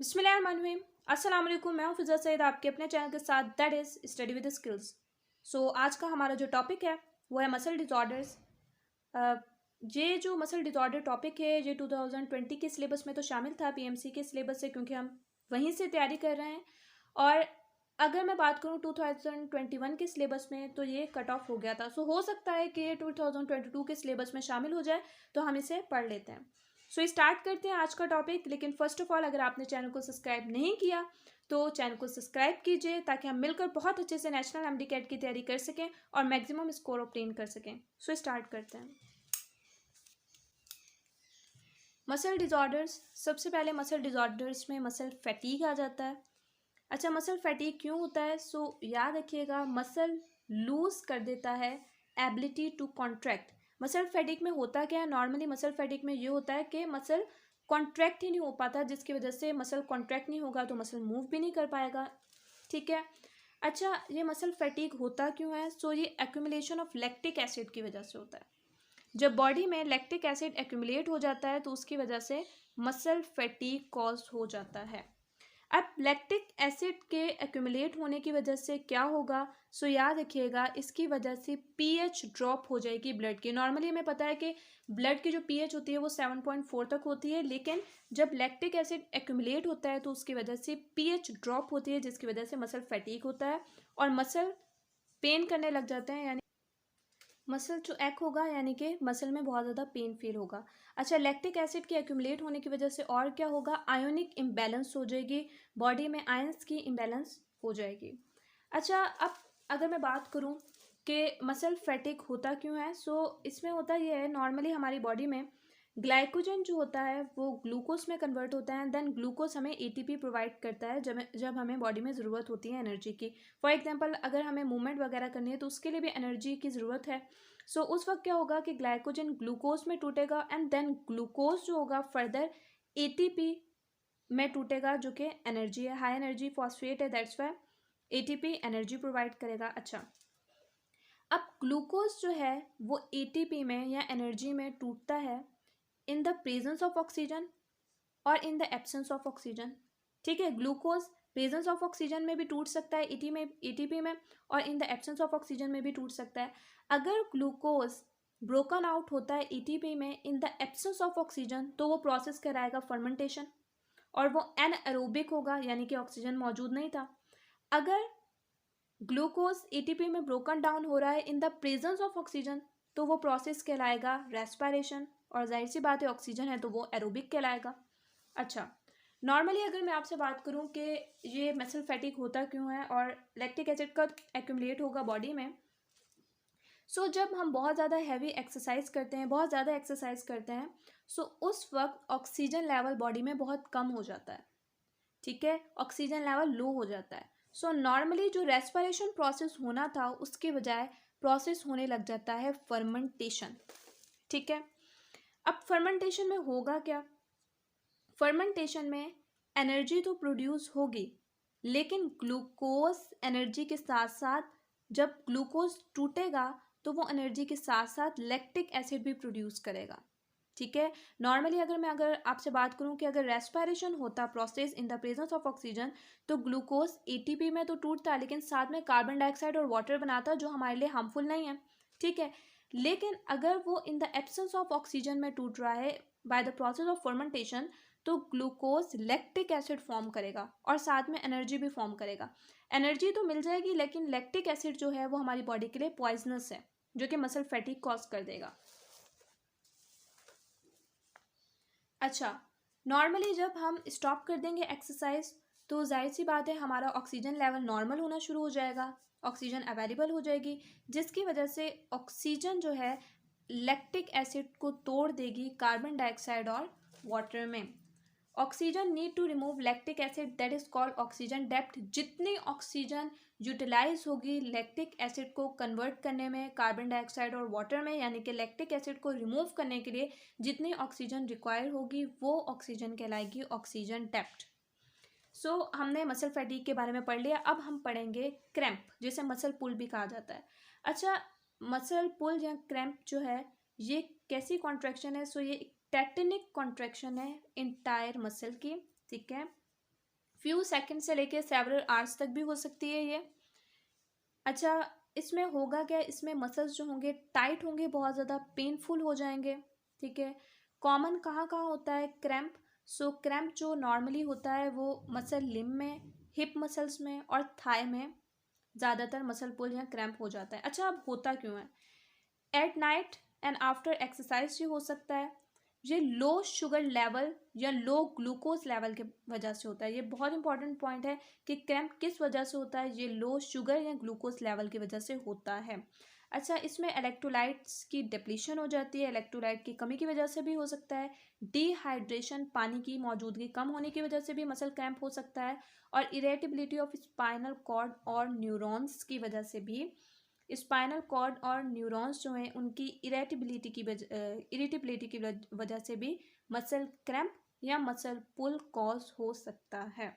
बिस्मिल्लाहिर्रहमानिर्रहीम। अस्सलाम वालेकुम। मैं हूं फिज़ा सईद आपके अपने चैनल के साथ that is study with skills. आज का हमारा जो टॉपिक है वो है मसल डिसऑर्डर्स। ये जो मसल डिसऑर्डर टॉपिक है ये 2020 के सिलेबस में तो शामिल था, पीएमसी के सिलेबस से, क्योंकि हम वहीं से तैयारी कर रहे हैं। और अगर मैं बात करूं 2021 के सिलेबस में तो ये कट ऑफ हो गया था। हो सकता है कि ये 2022 के सिलेबस में शामिल हो जाए, तो हम इसे पढ़ लेते हैं। स्टार्ट करते हैं आज का टॉपिक। लेकिन फर्स्ट ऑफ ऑल, अगर आपने चैनल को सब्सक्राइब नहीं किया तो चैनल को सब्सक्राइब कीजिए, ताकि हम मिलकर बहुत अच्छे से नेशनल एमडी कैट की तैयारी कर सकें और मैक्सिमम स्कोर ऑब्टेन कर सकें। स्टार्ट करते हैं। Muscle disorders. सबसे पहले मसल डिसऑर्डर्स में मसल फैटीग आ जाता है। अच्छा, मसल फैटीग क्यों होता है? याद रखिएगा, मसल लूज कर देता है ability to contract. Muscle fatigue में होता क्या है? नॉर्मली मसल फैटिग में ये होता है कि मसल कॉन्ट्रैक्ट ही नहीं हो पाता, जिसकी वजह से मसल कॉन्ट्रैक्ट नहीं होगा तो मसल मूव भी नहीं कर पाएगा। ठीक है। अच्छा, ये मसल फैटिग होता क्यों है? ये एक्यूमुलेशन ऑफ लैक्टिक एसिड की वजह से होता है। जब बॉडी में लैक्टिक एसिड एक्यूमुलेट हो जाता है तो उसकी वजह से मसल फैटिग कॉज हो जाता है। अब लैक्टिक एसिड के एक्यूमुलेट होने की वजह से क्या होगा? याद रखिएगा, इसकी वजह से पीएच ड्रॉप हो जाएगी ब्लड की। नॉर्मली हमें पता है कि ब्लड की जो पीएच होती है वो 7.4 तक होती है, लेकिन जब लैक्टिक एसिड एक्यूमुलेट होता है तो उसकी वजह से पीएच ड्रॉप होती है, जिसकी वजह से मसल फैटीग होता है और मसल पेन करने लग जाते हैं, यानी मसल जो एक होगा, यानी कि मसल में बहुत ज़्यादा पेन फील होगा। अच्छा, लैक्टिक एसिड के एक्यूमुलेट होने की वजह से और क्या होगा? आयोनिक इम्बैलेंस हो जाएगी, बॉडी में आयंस की इम्बैलेंस हो जाएगी। अच्छा, अब अगर मैं बात करूं कि मसल फैटिग होता क्यों है, इसमें होता यह है, नॉर्मली हमारी बॉडी में ग्लाइकोजन जो होता है वो ग्लूकोज में कन्वर्ट होता है। देन ग्लूकोज हमें एटीपी प्रोवाइड करता है जब हमें बॉडी में ज़रूरत होती है एनर्जी की। फॉर एग्जांपल, अगर हमें मूवमेंट वगैरह करनी है तो उसके लिए भी एनर्जी की ज़रूरत है। उस वक्त क्या होगा कि ग्लाइकोजन ग्लूकोज में टूटेगा एंड देन ग्लूकोज जो होगा फर्दर एटीपी में टूटेगा, जो कि एनर्जी है, हाई एनर्जी फॉस्फेट है, that's why ATP energy provide करेगा। अच्छा, अब ग्लूकोज जो है वो एटीपी में या एनर्जी में टूटता है in the presence of oxygen और in the absence of oxygen. ठीक है, ग्लूकोज प्रेजेंस ऑफ ऑक्सीजन में भी टूट सकता है एटीपी में, और in the absence of oxygen में भी टूट सकता है। अगर ग्लूकोज ब्रोकन आउट होता है एटीपी में इन द एब्सेंस ऑफ ऑक्सीजन, तो वो प्रोसेस कराएगा फर्मेंटेशन, और वो एनएरोबिक होगा, यानी कि ऑक्सीजन मौजूद नहीं था। अगर ग्लूकोज एटीपी में ब्रोकन डाउन हो रहा है in the presence of oxygen, तो वो प्रोसेस कहलाएगा रेस्पिरेशन, और जाहिर सी बात है ऑक्सीजन है तो वो एरोबिक कहलाएगा। अच्छा, नॉर्मली अगर मैं आपसे बात करूं कि ये मसल फैटिग होता क्यों है और लैक्टिक एसिड कब एक्यूमुलेट होगा बॉडी में, जब हम बहुत ज़्यादा हैवी एक्सरसाइज करते हैं, बहुत ज़्यादा एक्सरसाइज करते हैं, उस वक्त ऑक्सीजन लेवल बॉडी में बहुत कम हो जाता है। ठीक है, ऑक्सीजन लेवल लो हो जाता है। नॉर्मली जो रेस्पिरेशन प्रोसेस होना था उसके बजाय प्रोसेस होने लग जाता है फर्मेंटेशन। ठीक है, अब फर्मेंटेशन में होगा क्या? फर्मेंटेशन में एनर्जी तो प्रोड्यूस होगी, लेकिन ग्लूकोज एनर्जी के साथ साथ, जब ग्लूकोज टूटेगा तो वो एनर्जी के साथ साथ लैक्टिक एसिड भी प्रोड्यूस करेगा। ठीक है, नॉर्मली अगर आपसे बात करूं कि अगर रेस्पिरेशन होता process in the presence of oxygen, तो ग्लूकोज एटीपी में तो टूटता, लेकिन साथ में कार्बन डाइऑक्साइड और वाटर बनाता, जो हमारे लिए हार्मफुल नहीं है। ठीक है, लेकिन अगर वो इन द एब्सेंस ऑफ ऑक्सीजन में टूट रहा है by the process of fermentation, तो ग्लूकोज लैक्टिक एसिड फॉर्म करेगा और साथ में एनर्जी भी फॉर्म करेगा। एनर्जी तो मिल जाएगी, लेकिन लैक्टिक एसिड जो है वो हमारी बॉडी के लिए पॉइजनस है, जो कि मसल फैटिग कॉज कर देगा। अच्छा, नॉर्मली जब हम स्टॉप कर देंगे एक्सरसाइज, तो जाहिर सी बात है हमारा ऑक्सीजन लेवल नॉर्मल होना शुरू हो जाएगा, ऑक्सीजन अवेलेबल हो जाएगी, जिसकी वजह से ऑक्सीजन जो है लैक्टिक एसिड को तोड़ देगी कार्बन डाइऑक्साइड और वाटर में। Oxygen need to remove lactic acid, that is called oxygen depth. जितनी ऑक्सीजन यूटिलाइज होगी लैक्टिक एसिड को कन्वर्ट करने में कार्बन डाइऑक्साइड और वाटर में, यानी कि लैक्टिक एसिड को रिमूव करने के लिए जितनी ऑक्सीजन रिक्वायर होगी, वो ऑक्सीजन कहलाएगी ऑक्सीजन डेप्थ। हमने मसल फैटीग के बारे में पढ़ लिया। अब हम पढ़ेंगे क्रैम्प, जिसे मसल पुल भी कहा जाता है। अच्छा, मसल पुल या क्रैम्प जो है ये कैसी कॉन्ट्रैक्शन है? ये टेक्टनिक कॉन्ट्रैक्शन है इंटायर मसल की। ठीक है, फ्यू सेकंड से लेके सेवरल आवर्स तक भी हो सकती है ये। अच्छा, इसमें होगा क्या, इसमें मसल्स जो होंगे टाइट होंगे, बहुत ज़्यादा पेनफुल हो जाएंगे, ठीक है। कॉमन कहाँ कहाँ होता है क्रैम्प? सो क्रैम्प जो नॉर्मली होता है वो मसल लिम्ब में, हिप मसल्स में और थाई में ज़्यादातर मसल पुल या क्रैम्प हो जाता है। अच्छा, अब होता क्यों है? At night and after exercise ये हो सकता है। ये लो शुगर लेवल या लो ग्लूकोज लेवल के वजह से होता है। ये बहुत इंपॉर्टेंट पॉइंट है कि क्रैम्प किस वजह से होता है। ये लो शुगर या ग्लूकोज लेवल की वजह से होता है। अच्छा, इसमें इलेक्ट्रोलाइट्स की डिप्लीशन हो जाती है, इलेक्ट्रोलाइट की कमी की वजह से भी हो सकता है। डिहाइड्रेशन, पानी की मौजूदगी कम होने की वजह से भी मसल क्रैम्प हो सकता है। और इरेटेबिलिटी ऑफ स्पाइनल कॉर्ड और न्यूरॉन्स की वजह से भी, स्पाइनल कॉर्ड और न्यूरॉन्स जो हैं उनकी इरेटेबिलिटी की वजह से भी मसल क्रैम्प या मसल पुल कॉज हो सकता है।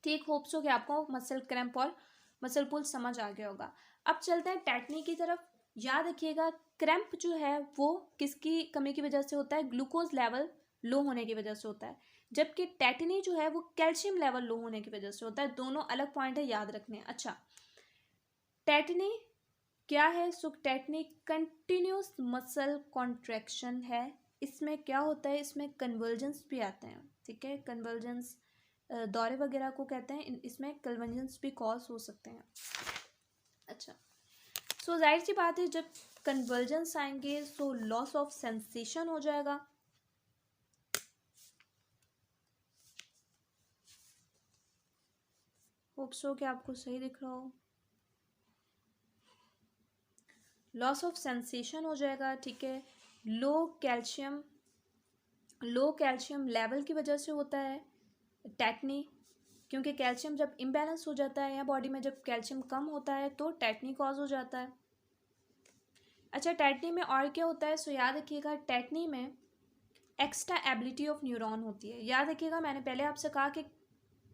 ठीक, होप्स हो कि आपको मसल क्रैम्प और मसल पुल समझ आ गया होगा। अब चलते हैं टेटनी की तरफ। याद रखिएगा, क्रैम्प जो है वो किसकी कमी की वजह से होता है? ग्लूकोज लेवल लो होने की वजह से होता है। जबकि टेटनी जो है वो कैल्शियम लेवल लो होने की वजह से होता है। दोनों अलग पॉइंट है, याद रखने। अच्छा, टेटनी क्या है? सो टेटनी कंटिन्यूस मसल कॉन्ट्रैक्शन है। इसमें क्या होता है, इसमें कन्वर्जेंस भी आते हैं, ठीक है। कन्वर्जेंस दौरे वगैरह को कहते हैं, इसमें कन्वर्जेंस भी कॉज हो सकते हैं। अच्छा, सो जाहिर सी बात है, जब कन्वर्जेंस आएंगे सो लॉस ऑफ सेंसेशन हो जाएगा। होप सो कि आपको सही दिख रहा हो। लॉस ऑफ सेंसेशन हो जाएगा, ठीक है। लो कैल्शियम लेवल की वजह से होता है टेटनी, क्योंकि कैल्शियम जब इम्बैलेंस हो जाता है या बॉडी में जब कैल्शियम कम होता है तो टेटनी कॉज हो जाता है। अच्छा, टेटनी में और क्या होता है? सो याद रखिएगा, टेटनी में एक्स्ट्रा एबिलिटी ऑफ न्यूरॉन होती है। याद रखिएगा, मैंने पहले आपसे कहा कि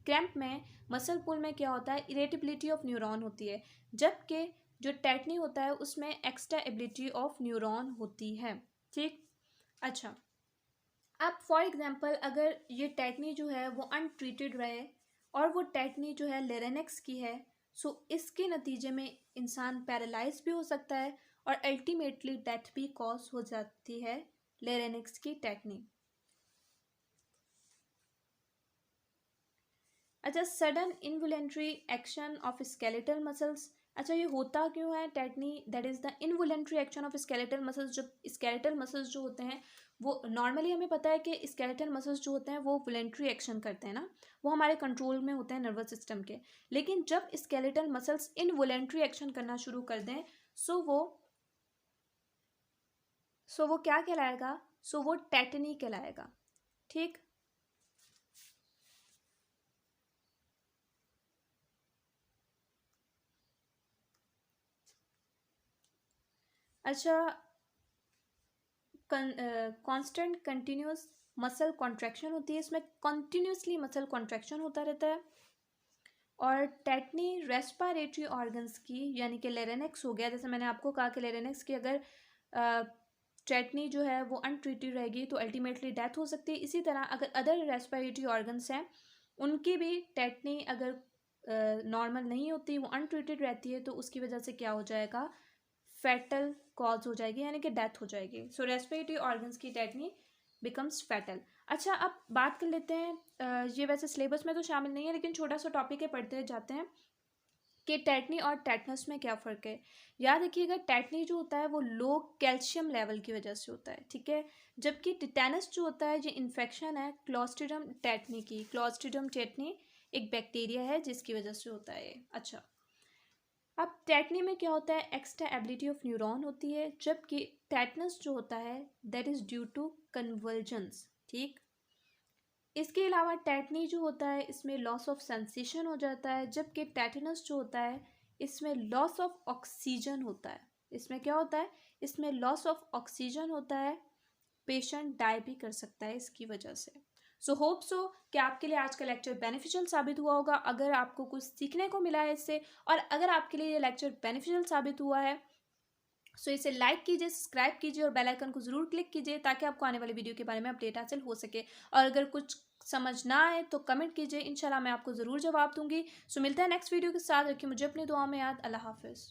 क्रैम्प में, मसल पुल में क्या होता है? इरेटेबिलिटी ऑफ न्यूरॉन होती है, जबकि जो टेटनी होता है उसमें एक्स्ट्रा एबिलिटी ऑफ न्यूरॉन होती है, ठीक। अच्छा, अब फॉर एग्जांपल अगर ये टेटनी जो है वो अनट्रीटेड रहे और वो टेटनी जो है लेरेनेक्स की है, सो इसके नतीजे में इंसान पैरालाइज भी हो सकता है और अल्टीमेटली डेथ भी कॉज हो जाती है लेरेनेक्स की टेटनी। अच्छा, sudden involuntary action of skeletal muscles. अच्छा, ये होता क्यों है tetani? That is the involuntary action of skeletal muscles. जब स्केलेटल मसल्स जो होते हैं वो नॉर्मली हमें पता है कि स्केलेटल मसल्स जो होते हैं वो वॉलेंट्री एक्शन करते हैं ना, वो हमारे कंट्रोल में होते हैं नर्वस सिस्टम के। लेकिन जब स्केलेटल मसल्स इनवॉलेंट्री एक्शन करना शुरू कर दें सो वो क्या कहलाएगा? सो वो टेटनी कहलाएगा, ठीक। अच्छा, कांस्टेंट कंटिन्यूस मसल कॉन्ट्रैक्शन होती है, इसमें कंटिन्यूसली मसल कॉन्ट्रैक्शन होता रहता है। और टेटनी रेस्पिरेटरी ऑर्गन्स की, यानी कि लेरेनेक्स हो गया, जैसे मैंने आपको कहा कि लेरेनेक्स की अगर टेटनी जो है वो अनट्रीटेड रहेगी तो अल्टीमेटली डेथ हो सकती है। इसी तरह अगर अदर रेस्पिरेटरी ऑर्गन्स हैं उनकी भी टेटनी अगर नॉर्मल नहीं होती, वो अनट्रीटेड रहती है, तो उसकी वजह से क्या हो जाएगा? फैटल कॉज हो जाएगी, यानी कि डेथ हो जाएगी। सो रेस्पिरेटरी ऑर्गन्स की टेटनी बिकम्स फैटल। अच्छा, अब बात कर लेते हैं, ये वैसे सिलेबस में तो शामिल नहीं है लेकिन छोटा सा टॉपिक है, पढ़ते जाते हैं कि टेटनी और टेटनस में क्या फ़र्क है। याद रखिएगा, टेटनी जो होता है वो लो कैल्शियम लेवल की वजह से होता है, ठीक है। जबकि टिटेनस जो होता है ये इन्फेक्शन है क्लॉस्ट्रिडियम टेटनी की। क्लॉस्ट्रिडियम टेटनी एक बैक्टीरिया है जिसकी वजह से होता है। अच्छा, अब टेटनी में क्या होता है? एक्स्ट्रा एबिलिटी ऑफ न्यूरॉन होती है, जबकि टेटनस जो होता है that is due to convergence, ठीक। इसके अलावा टेटनी जो होता है इसमें लॉस ऑफ सेंसेशन हो जाता है, जबकि टेटनस जो होता है इसमें लॉस ऑफ ऑक्सीजन होता है। इसमें क्या होता है? इसमें लॉस ऑफ ऑक्सीजन होता है, पेशेंट डाई भी कर सकता है इसकी वजह से। सो होप सो कि आपके लिए आज का लेक्चर बेनिफिशियल साबित हुआ होगा। अगर आपको कुछ सीखने को मिला है इससे, और अगर आपके लिए ये लेक्चर बेनिफिशियल साबित हुआ है सो इसे लाइक कीजिए, सब्सक्राइब कीजिए और बेल आइकन को ज़रूर क्लिक कीजिए ताकि आपको आने वाली वीडियो के बारे में अपडेट हासिल हो सके। और अगर कुछ समझ ना आए तो कमेंट कीजिए, इंशाल्लाह मैं आपको ज़रूर जवाब दूंगी। सो मिलते हैं नेक्स्ट वीडियो के साथ। रखिए मुझे अपनी दुआ में याद। अल्लाह हाफिज़।